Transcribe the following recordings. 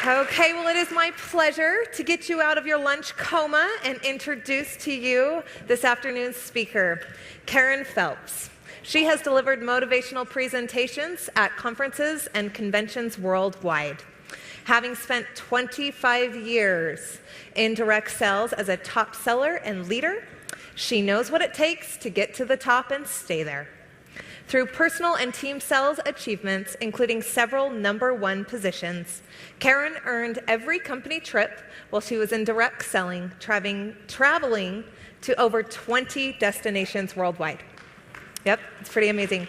Okay, well, it is my pleasure to get you out of your lunch coma and introduce to you this afternoon's speaker, Karen Phelps. She has delivered motivational presentations at conferences and conventions worldwide. Having spent 25 years in direct sales as a top seller and leader, she knows what it takes to get to the top and stay there. Through personal and team sales achievements, including several #1 positions, Karen earned every company trip while she was in direct selling, traveling to over 20 destinations worldwide. Yep, it's pretty amazing.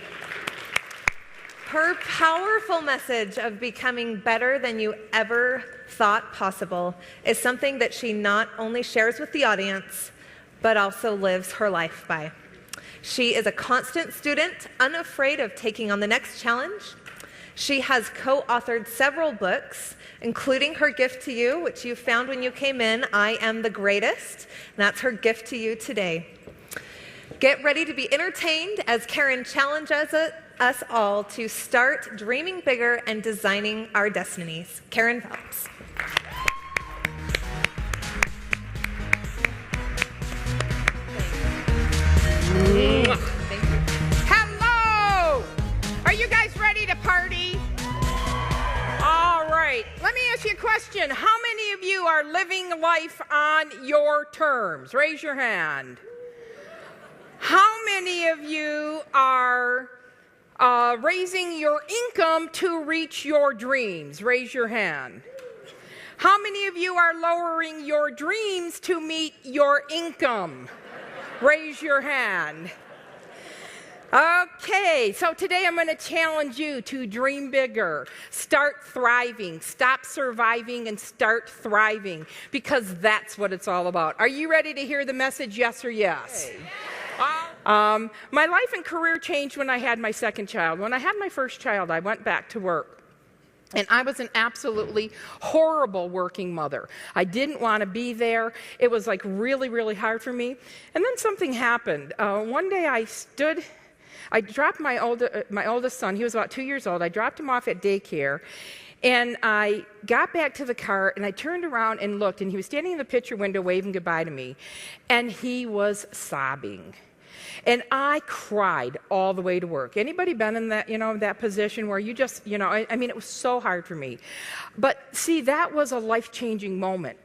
Her powerful message of becoming better than you ever thought possible is something that she not only shares with the audience, but also lives her life by. She is a constant student, unafraid of taking on the next challenge. She has co-authored several books, including her gift to you, which you found when you came in, I Am the Greatest, and that's her gift to you today. Get ready to be entertained as Karen challenges us all to start dreaming bigger and designing our destinies. Karen Phelps. Thank you. Hello! Are you guys ready to party? All right. Let me ask you a question. How many of you are living life on your terms? Raise your hand. How many of you are raising your income to reach your dreams? Raise your hand. How many of you are lowering your dreams to meet your income? Raise your hand. Okay, so today I'm going to challenge you to dream bigger, start thriving, stop surviving and start thriving, because that's what it's all about. Are you ready to hear the message, yes or yes? My life and career changed when I had my second child. When I had my first child, I went back to work. And I was an absolutely horrible working mother. I didn't want to be there. It was like really, really hard for me. And then something happened. One day I dropped my oldest son. He was about 2 years old. I dropped him off at daycare. And I got back to the car, and I turned around and looked, and he was standing in the picture window waving goodbye to me. And he was sobbing. And I cried all the way to work. Anybody been in that, that position where you just, I mean, it was so hard for me. But see, that was a life-changing moment.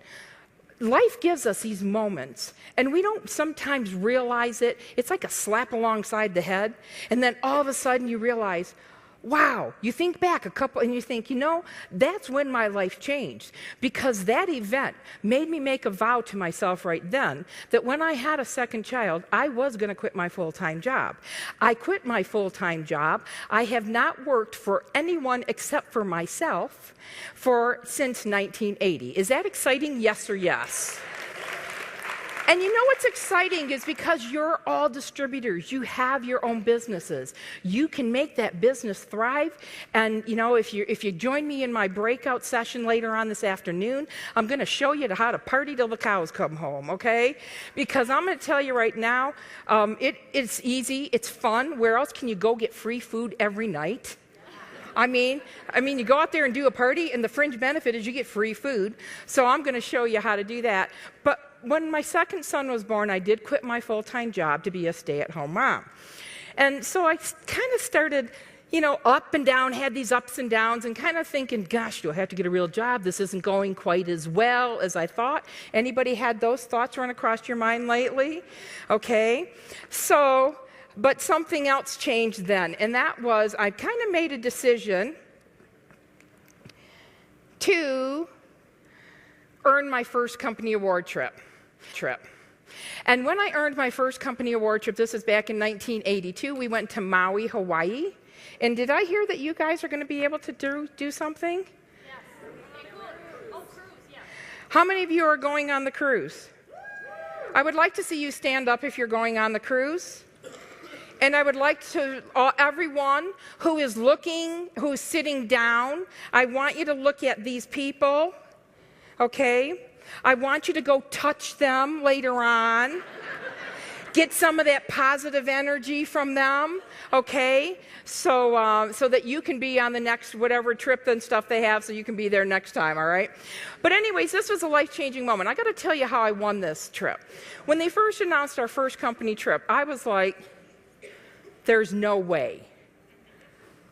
Life gives us these moments, and we don't sometimes realize it. It's like a slap alongside the head, and then all of a sudden you realize, wow, you think back and you think, that's when my life changed, because that event made me make a vow to myself right then that when I had a second child, I was going to quit my full-time job. I quit my full-time job. I have not worked for anyone except for myself since 1980. Is that exciting? Yes or yes? And you know what's exciting is because you're all distributors. You have your own businesses. You can make that business thrive. And if you join me in my breakout session later on this afternoon, I'm going to show you how to party till the cows come home, okay? Because I'm going to tell you right now, it's easy, it's fun. Where else can you go get free food every night? I mean, you go out there and do a party, and the fringe benefit is you get free food. So I'm going to show you how to do that. But when my second son was born, I did quit my full-time job to be a stay-at-home mom. And so I kind of started, up and down, had these ups and downs, and kind of thinking, gosh, do I have to get a real job? This isn't going quite as well as I thought. Anybody had those thoughts run across your mind lately? Okay. But something else changed then, and that was I kind of made a decision to earn my first company award trip. And when I earned my first company award trip, this is back in 1982, we went to Maui, Hawaii. And did I hear that you guys are going to be able to do something? Yes. Oh, cruise, yeah. How many of you are going on the cruise? I would like to see you stand up if you're going on the cruise. And I would like to, everyone who is who's sitting down, I want you to look at these people, okay? I want you to go touch them later on. Get some of that positive energy from them. okay? So that you can be on the next whatever trip and stuff they have, so you can be there next time, all right? But anyways, this was a life-changing moment. I got to tell you how I won this trip. When they first announced our first company trip, I was like, there's no way.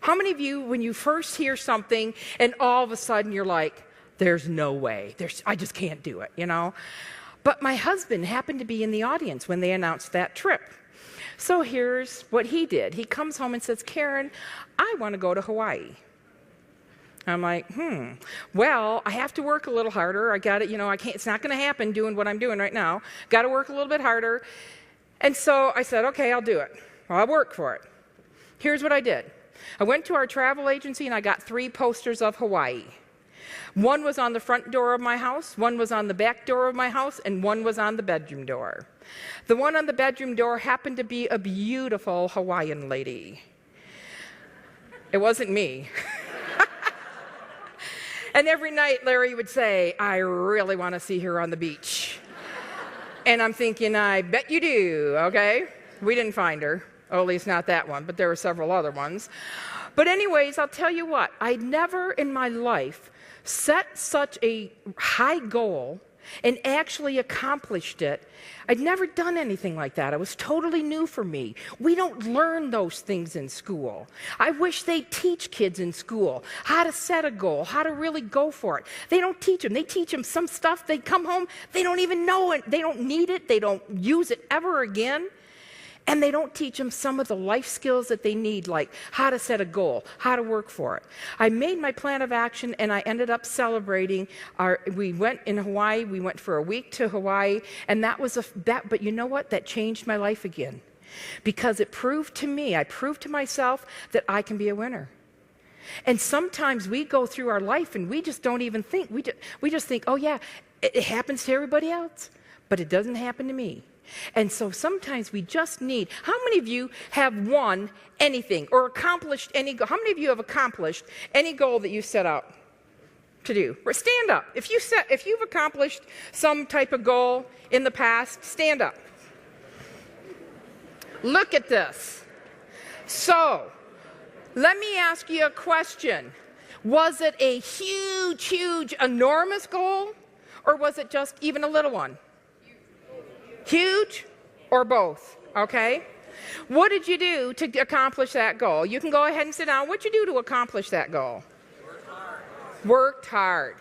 How many of you, when you first hear something and all of a sudden you're like, there's no way, I just can't do it, you know? But my husband happened to be in the audience when they announced that trip. So here's what he did. He comes home and says, Karen, I want to go to Hawaii. I'm like, well, I have to work a little harder. I got it, I can't, it's not going to happen doing what I'm doing right now. Got to work a little bit harder. And so I said, okay, I'll do it. Well, I'll work for it. Here's what I did. I went to our travel agency and I got 3 posters of Hawaii. One was on the front door of my house, one was on the back door of my house, and one was on the bedroom door. The one on the bedroom door happened to be a beautiful Hawaiian lady. It wasn't me. And every night Larry would say, I really want to see her on the beach. And I'm thinking, I bet you do, okay? We didn't find her. Oh, at least not that one, but there were several other ones. But anyways, I'll tell you what, I'd never in my life set such a high goal and actually accomplished it. I'd never done anything like that. It was totally new for me. We don't learn those things in school. I wish they'd teach kids in school how to set a goal, how to really go for it. They don't teach them. They teach them some stuff. They come home, they don't even know it. They don't need it. They don't use it ever again. And they don't teach them some of the life skills that they need, like how to set a goal, how to work for it. I made my plan of action, and I ended up celebrating. We went in Hawaii. We went for a week to Hawaii, and but you know what? That changed my life again, because it proved to me, I proved to myself that I can be a winner. And sometimes we go through our life and we just don't even think. We just think, oh yeah, it happens to everybody else, but it doesn't happen to me. And so sometimes we just need, how many of you have won anything or accomplished any goal? How many of you have accomplished any goal that you set out to do? Stand up. If you've accomplished some type of goal in the past, stand up. Look at this. So, let me ask you a question. Was it a huge, huge, enormous goal, or was it just even a little one? Huge or both, okay? What did you do to accomplish that goal? You can go ahead and sit down. What did you do to accomplish that goal? Worked hard. Worked hard.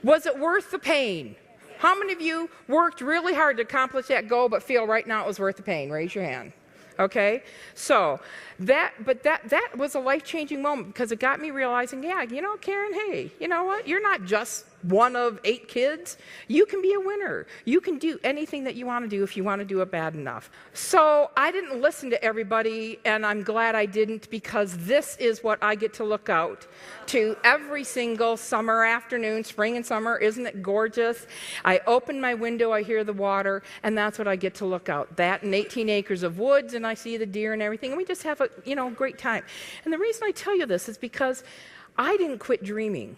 Was it worth the pain? How many of you worked really hard to accomplish that goal but feel right now it was worth the pain? Raise your hand. Okay? So, that was a life-changing moment, because it got me realizing, yeah, Karen, hey, you know what? You're not just one of 8 kids. You can be a winner. You can do anything that you want to do if you want to do it bad enough. So I didn't listen to everybody, and I'm glad I didn't, because this is what I get to look out to every single summer afternoon, spring and summer. Isn't it gorgeous? I open my window, I hear the water, and that's what I get to look out. That and 18 acres of woods, and I see the deer and everything, and we just have a great time. And the reason I tell you this is because I didn't quit dreaming.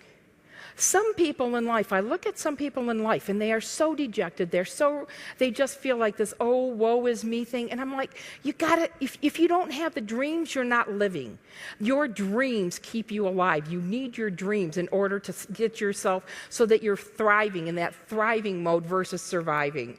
Some people in life, I look at some people in life and they are so dejected. They just feel like this, oh, woe is me thing. And I'm like, you gotta, if you don't have the dreams, you're not living. Your dreams keep you alive. You need your dreams in order to get yourself so that you're thriving in that thriving mode versus surviving.